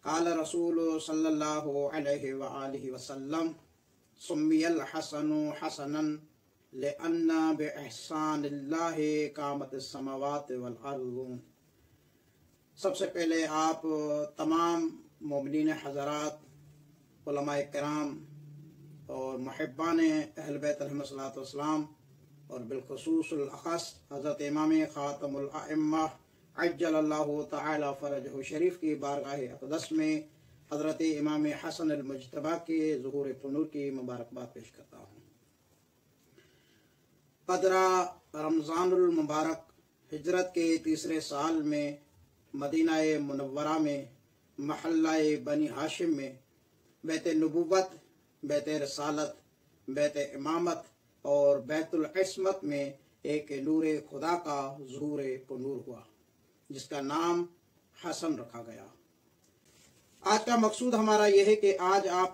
काल रसूल सल्लल्लाहु अलैहि व आलिहि वसल्लम सुम्मियल हसनु हसनन लिअन्ना बिइहसानिल्लाहि कामत समावात वल अर्ज़। सबसे पहले आप तमाम मोमिनीन हज़रात, उलमाए किराम और मुहिब्बान अहल बैत अलैहिस्सलातु वस्सलाम और बिलखुसूस अख़स हज़रत इमाम ख़ातमुल अइम्मा अज्जलल्लाहु तआला फ़रजहु शरीफ की बारगाह अक़दस में हज़रत इमाम हसन अल मुज्तबा के ज़ुहूर फ़ुनूर की मुबारकबाद पेश करता हूँ। 15 रमज़ानुल मुबारक हिजरत के तीसरे साल में मदीना मुनव्वरा में महल्ला बनी हाशिम में बैत नबुव्वत, बैत रसालत, बैत इमामत और बैतुल इस्मत में एक नूर खुदा का ज़ुहूर फ़ुनूर हुआ जिसका नाम हसन रखा गया। आज का मकसूद हमारा यह है कि आज आप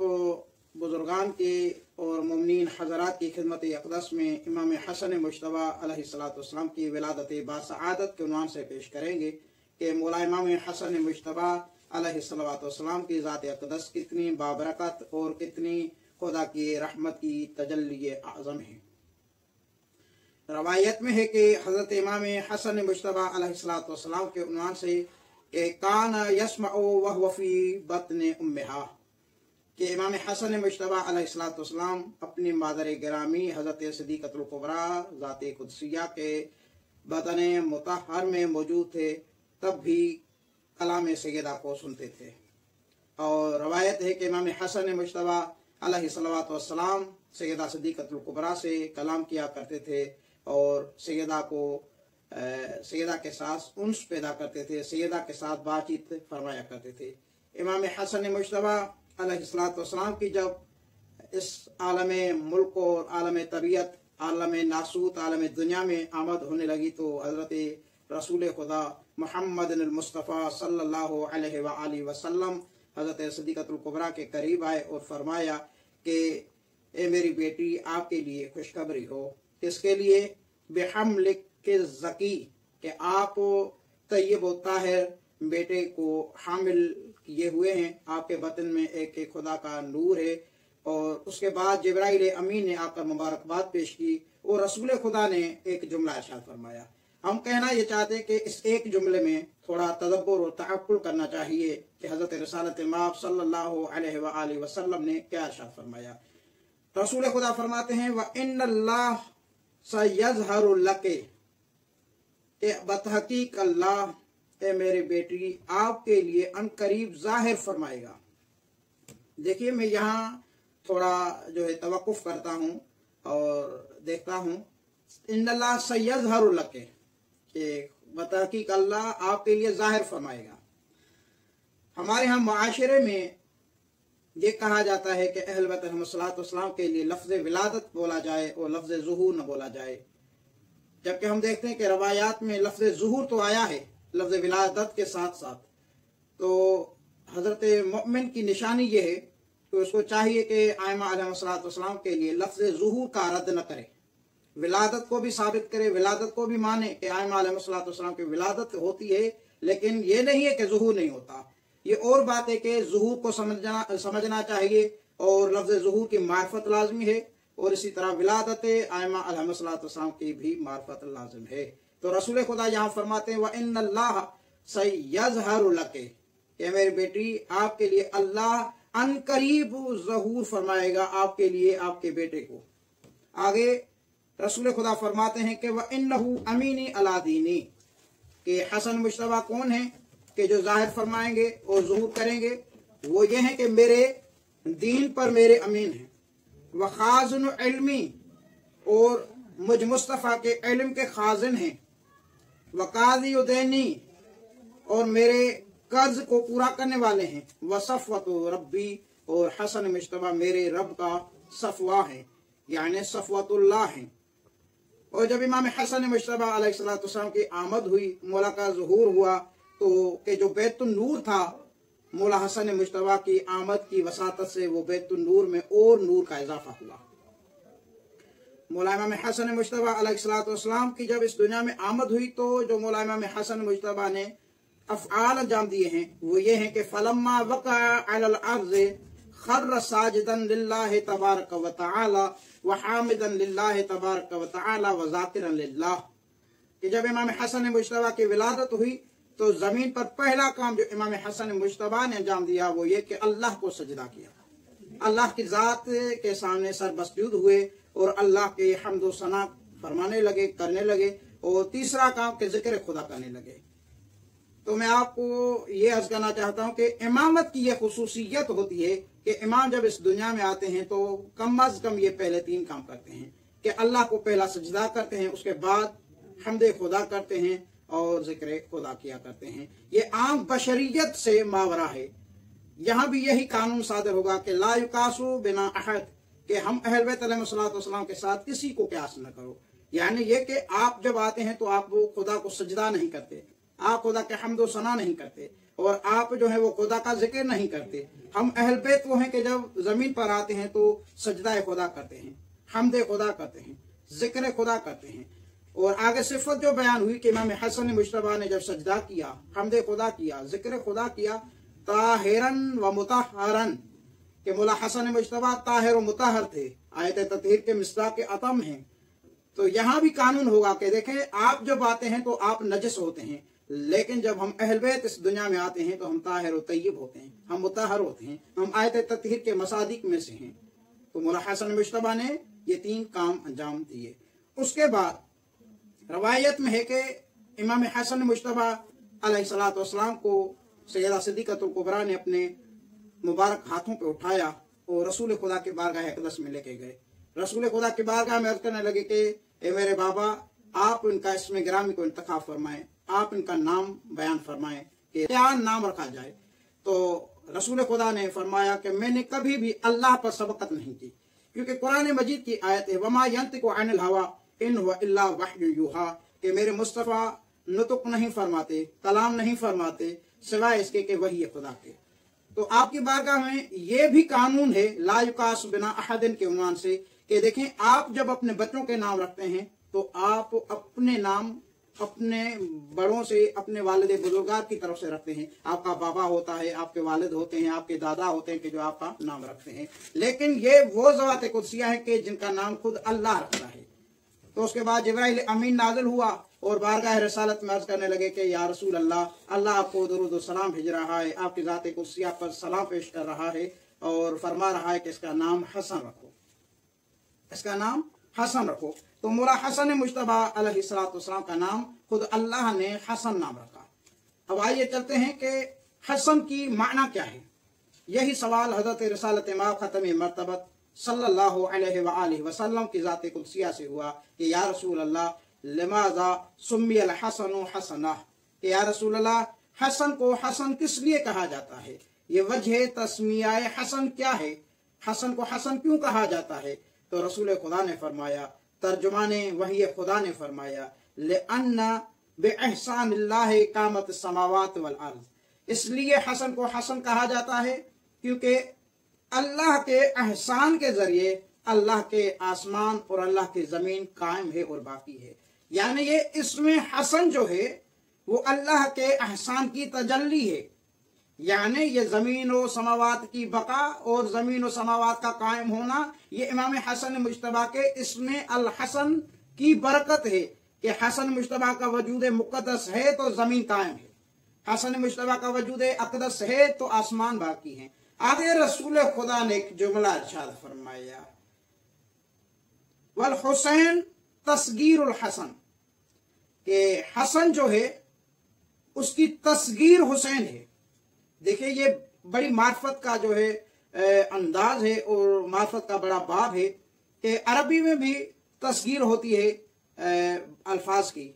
बुजुर्गान के और मुमिनीन हज़रात की खिदमत अक़दस में इमाम हसन मुज्तबा अलैहिस्सलातु वस्सलाम की विलादत बासआदत के उन्वान से पेश करेंगे कि मौला इमाम हसन मुज्तबा अलैहिस्सलातु वस्सलाम की ज़ात अक़दस कितनी बाबरकत और कितनी खुदा की रहमत की तजल्ली आज़म है। रवायत में है कि हज़रत इमाम हसन मुज्तबा अलैहिस्सलातु वस्सलाम के उन्वान से कि कान यस्मउ वहुव फी बत्न उम्मिहा, कि इमाम हसन मुज्तबा अलैहिस्सलातु वस्सलाम अपनी मादर गिरामी हज़रत सिद्दीक़तुल कुबरा ज़ात कुदसिया के बदन मुतहर में मौजूद थे, तब भी कलाम सैयदा को सुनते थे। और रवायत है कि इमाम हसन मुज्तबा अलैहिस्सलातु वस्सलाम सैयदा सिद्दीक़तुल कुबरा से कलाम किया करते थे और सैयदा के साथ उन्स पैदा करते थे, सैयदा के साथ बातचीत फरमाया करते थे। इमाम हसन मुज्तबा अलैहिस्सलातु वस्सलाम की जब इस आलम मुल्क और आलम तबीयत, आलम नासूत, आलम दुनिया में आमद होने लगी तो हज़रत रसूल खुदा मुहम्मद मुस्तफ़ा सल्लल्लाहु अलैहि व आलिहि वसल्लम हज़रत सिद्दीक़तुल कुबरा के करीब आए और फरमाया कि ए मेरी बेटी, आपके लिए खुशखबरी हो। इसके लिए बेहमलिक के ज़की, कि आप तय्यब व ताहिर बेटे को हामिल किए हुए हैं, आपके बतन में एक खुदा का नूर है। और उसके बाद जिब्राइल अमीन ने आकर मुबारकबाद पेश की और रसूल खुदा ने एक जुमला इरशाद फरमाया। हम कहना ये चाहते हैं कि इस एक जुमले में थोड़ा तदब्बुर और तअक्कुल करना चाहिए कि हज़रत रिसालत माब सल्लल्लाहु अलैहि व आलिहि वसल्लम ने क्या इरशाद फरमाया। रसूल खुदा फरमाते हैं व इन्नल्लाह सयज़हरु लके, बतहकीक अल्लाह, ए मेरी बेटी, आपके लिए अनकरीब जाहिर फरमाएगा। देखिए, मैं यहाँ थोड़ा जो है तवक्कुफ करता हूँ और देखता हूँ। इन्नल्लाह सयज़हरु लके, बतहकीक अल्लाह आपके लिए जाहिर फरमाएगा। हमारे यहाँ मुआशरे में ये कहा जाता है कि अहल बैत अलैहिस्सलातु वस्सलाम के लिए लफ्ज़ विलादत बोला जाए और लफ्ज़ ज़ुहूर न बोला जाए, जबकि हम देखते हैं कि रवायात में लफ्ज़ ज़ुहूर तो आया है लफ्ज़ विलादत के साथ साथ। तो हज़रत मोमिन की निशानी ये है कि उसको चाहिए कि आइमा अलैहिस्सलातु वस्सलाम के लिए लफ्ज़ ज़ुहूर का रद्द न करे, विलादत को भी साबित करे, विलादत को भी माने कि आइमा अलैहिस्सलातु वस्सलाम की विलादत होती है, लेकिन ये नहीं है कि ज़ुहूर नहीं होता। ये और बात है कि ज़ुहूर को समझना चाहिए और लफ्ज़ ज़ुहूर की मार्फत लाजमी है और इसी तरह विलादत आइमा अलैहिस्सलातु वस्सलाम की भी मार्फत लाजिम है। तो रसूल खुदा यहाँ फरमाते हैं व इन्नल्लाह सयज़हरु लके, ये मेरी बेटी, आपके लिए अल्लाह अनकरीब ज़हूर फरमाएगा, आपके लिए, आपके बेटे को। आगे रसूल खुदा फरमाते हैं कि व इन्नहु अमीनी अला दीनी, कि हसन मुज्तबा कौन है कि जो जाहिर फरमाएंगे और ज़ुहूर करेंगे, वो ये हैं कि मेरे दीन पर मेरे अमीन हैं। व खाज़िन इल्मी, और मुझ मुस्तफ़ा के इल्म के खाजिन हैं। व काज़ी उदैनी, और मेरे कर्ज को पूरा करने वाले हैं। व सफ़वतु रब्बी, और हसन मुज्तबा मेरे रब का सफ़वा है, यानी सफ़वतुल्लाह है। और जब इमाम हसन मुज्तबा अलैहिस्सलातु वस्सलाम की आमद हुई, मौला का ज़ुहूर हुआ, तो कि जो बैतुन नूर था, मौला हसन मुज्तबा की आमद की वसातत से वो बैतुन नूर में और नूर का इजाफा हुआ। मौला इमाम हसन मुज्तबा अलैहिस्सलातु वस्सलाम की जब इस दुनिया में आमद हुई तो जो मौला इमाम हसन मुज्तबा ने अफ़आल अंजाम दिए हैं वो ये हैं कि फलम्मा वक़ा अलल अर्ज़ खर्र साजिदन लिल्लाहि तबारक व तआला व हामिदन लिल्लाहि तबारक व तआला व ज़ाकिरन लिल्लाह, कि जब इमाम हसन मुज्तबा की विलादत हुई तो जमीन पर पहला काम जो इमाम हसन मुज्तबा ने अंजाम दिया वो ये कि अल्लाह को सजदा किया, अल्लाह की ज़ात के सामने सर मसजूद हुए और अल्लाह के हम्द व सना फरमाने लगे, करने लगे, और तीसरा काम के जिक्र खुदा करने लगे। तो मैं आपको ये अर्ज करना चाहता हूँ कि इमामत की यह खुसूसियत होती है कि इमाम जब इस दुनिया में आते हैं तो कम अज कम ये पहले 3 काम करते हैं कि अल्लाह को पहला सजदा करते हैं, उसके बाद हम्द खुदा करते हैं और जिक्र खुदा किया करते हैं। ये आम बशरियत से मावरा है। यहाँ भी यही कानून सादर होगा कि ला युकासु बिना अहद, कि हम अहल बैत अलैहिस्सलाम के साथ किसी को क्यास न करो। यानी ये कि आप जब आते हैं तो आप वो खुदा को सजदा नहीं करते, आप खुदा के हम्द व सना नहीं करते, और आप जो है वो खुदा का जिक्र नहीं करते। हम अहल बैत वो हैं कि जब जमीन पर आते हैं तो सजदा खुदा करते हैं, हम्द खुदा करते हैं, जिक्र खुदा करते हैं। और आगे सिफत जो बयान हुई कि इमाम हसन मुज्तबा ने जब सजदा किया, हम्द खुदा किया, जिक्र खुदा किया, ताहिरन व मुताहरन, कि मौला हसन मुज्तबा ताहिर व मुताहर थे, आयत ततहीर के मिसदाक के अतम हैं। तो यहाँ भी कानून होगा कि देखें आप जब आते हैं तो आप नजस होते हैं, लेकिन जब हम अहल बैत इस दुनिया में आते हैं तो हम ताहिर व तय्यब होते हैं, हम मुताहर होते हैं, हम आयत ततहीर के मसादिक में से हैं। तो मौला हसन मुज्तबा ने ये 3 काम अंजाम दिए। उसके बाद रवायत में है कि इमाम हसन मुज्तबा अलैहिस्सलातु वस्सलाम को सैयदा सिद्दीक़तुल कुबरा ने अपने मुबारक हाथों पे उठाया और रसूल खुदा के बारगाह अक़दस में लेके गए। रसूल खुदा के बारगाह में अर्ज करने लगे कि ए मेरे बाबा, आप इनका इसमें गिरामी को इंतखाब फरमाएं, आप इनका नाम बयान फरमाएं कि क्या नाम रखा जाए। तो रसूल खुदा ने फरमाया कि मैंने कभी भी अल्लाह पर सबकत नहीं की, क्योंकि कुरान मजीद की आयत है वमा यंतिकु अनिल हवा इन हुवा इल्ला वह्युन यूहा, कि मेरे मुस्तफ़ा नुतुक नहीं फरमाते, कलाम नहीं फरमाते सिवाय इसके कि वही है खुदा के। तो आपकी बारगाह में ये भी कानून है ला युकास बिना अहदिन के उन्वान से, कि देखें आप जब अपने बच्चों के नाम रखते हैं तो आप अपने नाम अपने बड़ों से, अपने वालिद बुजुर्गार की तरफ से रखते हैं। आपका बाबा होता है, आपके वालिद होते हैं, आपके दादा होते हैं कि जो आपका नाम रखते हैं। लेकिन ये वो ज़वात कुदसिया है कि जिनका नाम खुद अल्लाह रखता है। तो उसके बाद जिब्राइल अमीन नाज़िल हुआ और बारगाह रसालत में अर्ज करने लगे कि या रसूल अल्लाह, अल्लाह आपको दुरूद व सलाम भेज रहा है, आपकी ज़ात कुदसिया पर सलाम पेश कर रहा है और फरमा रहा है कि इसका नाम हसन रखो, इसका नाम हसन रखो। तो मौला हसन मुज्तबा अलैहिस्सलातु वस्सलाम का नाम खुद अल्लाह ने हसन नाम रखा। अब आइए चलते हैं कि हसन की माना क्या है। यही सवाल हजरत रसालत इमाम खत्म मरतबत सल्लल्लाहु अलैहि व आलिहि वसल्लम की ज़ात कुदसिया से हुआ कि या रसूल अल्लाह लिमाज़ा सुम्मियल हसनु हसना, कि या रसूल अल्लाह हसन को हसन किस लिए कहा जाता है, ये वजह तस्मियाए हसन क्या है, हसन को हसन क्यों कहा जाता है। तो रसूल खुदा ने फरमाया, तर्जुमाने वही खुदा ने फरमाया, लिअन्ना बिइहसानिल्लाहि कामत समावात वल अर्ज़, इसलिए हसन को हसन कहा जाता है क्योंकि अल्लाह के एहसान के जरिए अल्लाह के आसमान और अल्लाह की जमीन कायम है और बाकी है। यानी ये इसमें हसन जो है वो अल्लाह के एहसान की तजल्ली है। यानी ये जमीन और समावात की बका और जमीन और समावात का कायम होना, ये इमाम हसन मुज्तबा के इसमें अल हसन की बरकत है कि हसन मुज्तबा का वजूद मुक़द्दस है तो जमीन कायम है, हसन मुज्तबा का वजूद अक़दस है तो आसमान बाकी है। आगे रसूल खुदा ने एक जुमला इरशाद फरमाया, वल हुसैन तस्गीरुल हसन, के हसन जो है उसकी तस्गीर हुसैन है। देखिए ये बड़ी मार्फत का जो है अंदाज है और मार्फत का बड़ा बाब है कि अरबी में भी तस्गीर होती है। अल्फाज की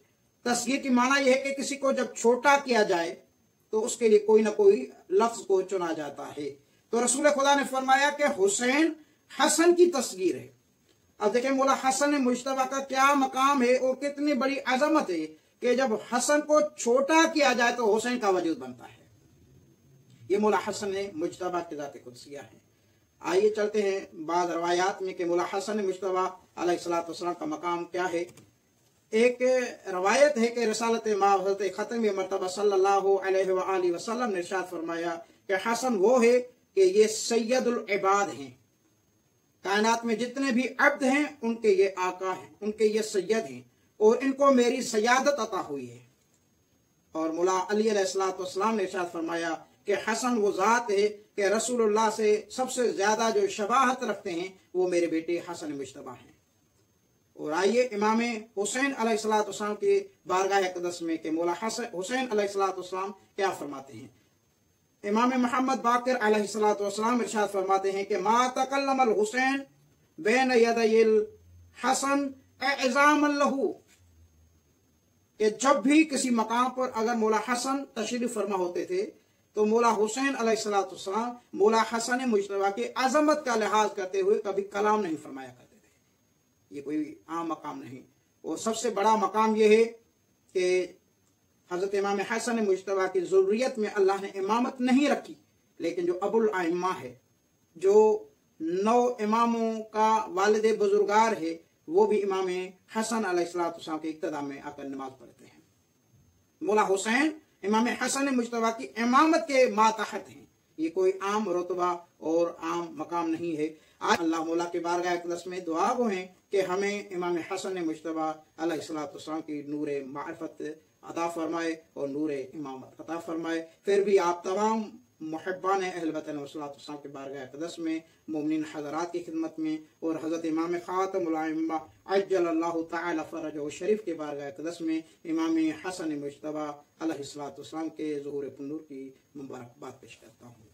तस्गीर की माना यह है कि किसी को जब छोटा किया जाए तो उसके लिए कोई ना कोई लफ्ज को चुना जाता है। तो रसूल खुदा ने फरमाया कि हुसैन हसन की तस्गीर है। अब देखें मौला हसन मुज्तबा का क्या मकाम है और कितनी बड़ी अजमत है कि जब हसन को छोटा किया जाए तो हुसैन का वजूद बनता है। ये मौला हसन मुज्तबा की ज़ात कुदसिया है। आइए चलते हैं बाद रवायात में कि मौला हसन मुज्तबा अलैहिस्सलातु वस्सलाम का मकाम क्या है। एक रवायत है कि रसालत इमाम हज़रत ख़त्म मर्तबा सल्लल्लाहु अलैहि वसल्लम ने इरशाद फरमाया कि हसन वो है कि ये सैयदुल इबाद हैं, कायनात में जितने भी अब्द हैं उनके ये आका हैं, उनके ये सैयद हैं और इनको मेरी सयादत अता हुई है। और मुला अली अलैहिस्सलाम ने इरशाद फरमाया कि हसन वो ज़ात है कि रसूलुल्लाह से सबसे ज्यादा जो शबाहत रखते हैं वो मेरे बेटे हसन मुज्तबा हैं। और आइए इमाम हुसैन अलैहिस्सलाम की बारगाह अक़दस में कि मौला हुसैन अलैहिस्सलाम क्या फरमाते हैं। इमाम मोहम्मद बाक़िर अलैहिस्सलाम इरशाद फरमाते हैं कि मा तकल्लमल हुसैन बैन यदैल हसन एज़ामन लहू, कि जब भी किसी मकाम पर अगर मौला हसन तशरीफ फरमा होते थे तो मौला हुसैन अलैहिस्सलाम मौला हसन मुज्तबा की अजमत का लिहाज करते हुए कभी कलाम नहीं फरमाया करते थे। ये कोई आम मकाम नहीं। और सबसे बड़ा मकाम यह है कि हजरत इमाम हसन मुज्तबा की ज़ुर्रियत में अल्लाह ने इमामत नहीं रखी, लेकिन जो अबुल आइम्मा है, जो 9 इमामों का वालिद बुजुर्गार है, वो भी इमाम हसन अलैहिस्सलाम के इक्तदा में आकर नमाज पढ़ते हैं। मौला हुसैन इमाम हसन मुज्तबा की इमामत के मातहत हैं। ये कोई आम रुतबा और आम मकाम नहीं है। आज अल्लाह मौला के बारगाह अक़दस में दुआ गो हैं कि हमें इमाम हसन मुज्तबा अलैहिस्सलाम की नूर मारिफत अता फरमाए और नूर इमामत अता फरमाए। फिर भी आप तमाम मुहब्बान अहल वतन वस्सलाम के बारगाह अक़दस में मोमिनीन हज़रात की खिदमत में और हज़रत इमाम ख़ातमुल अइम्मा अज्जलल्लाहु तआला फ़रजहु शरीफ के बारगाह अक़दस में इमाम हसन मुज्तबा अलैहिस्सलाम के ज़ुहूर पुन्नूर की मुबारकबाद पेश करता हूँ।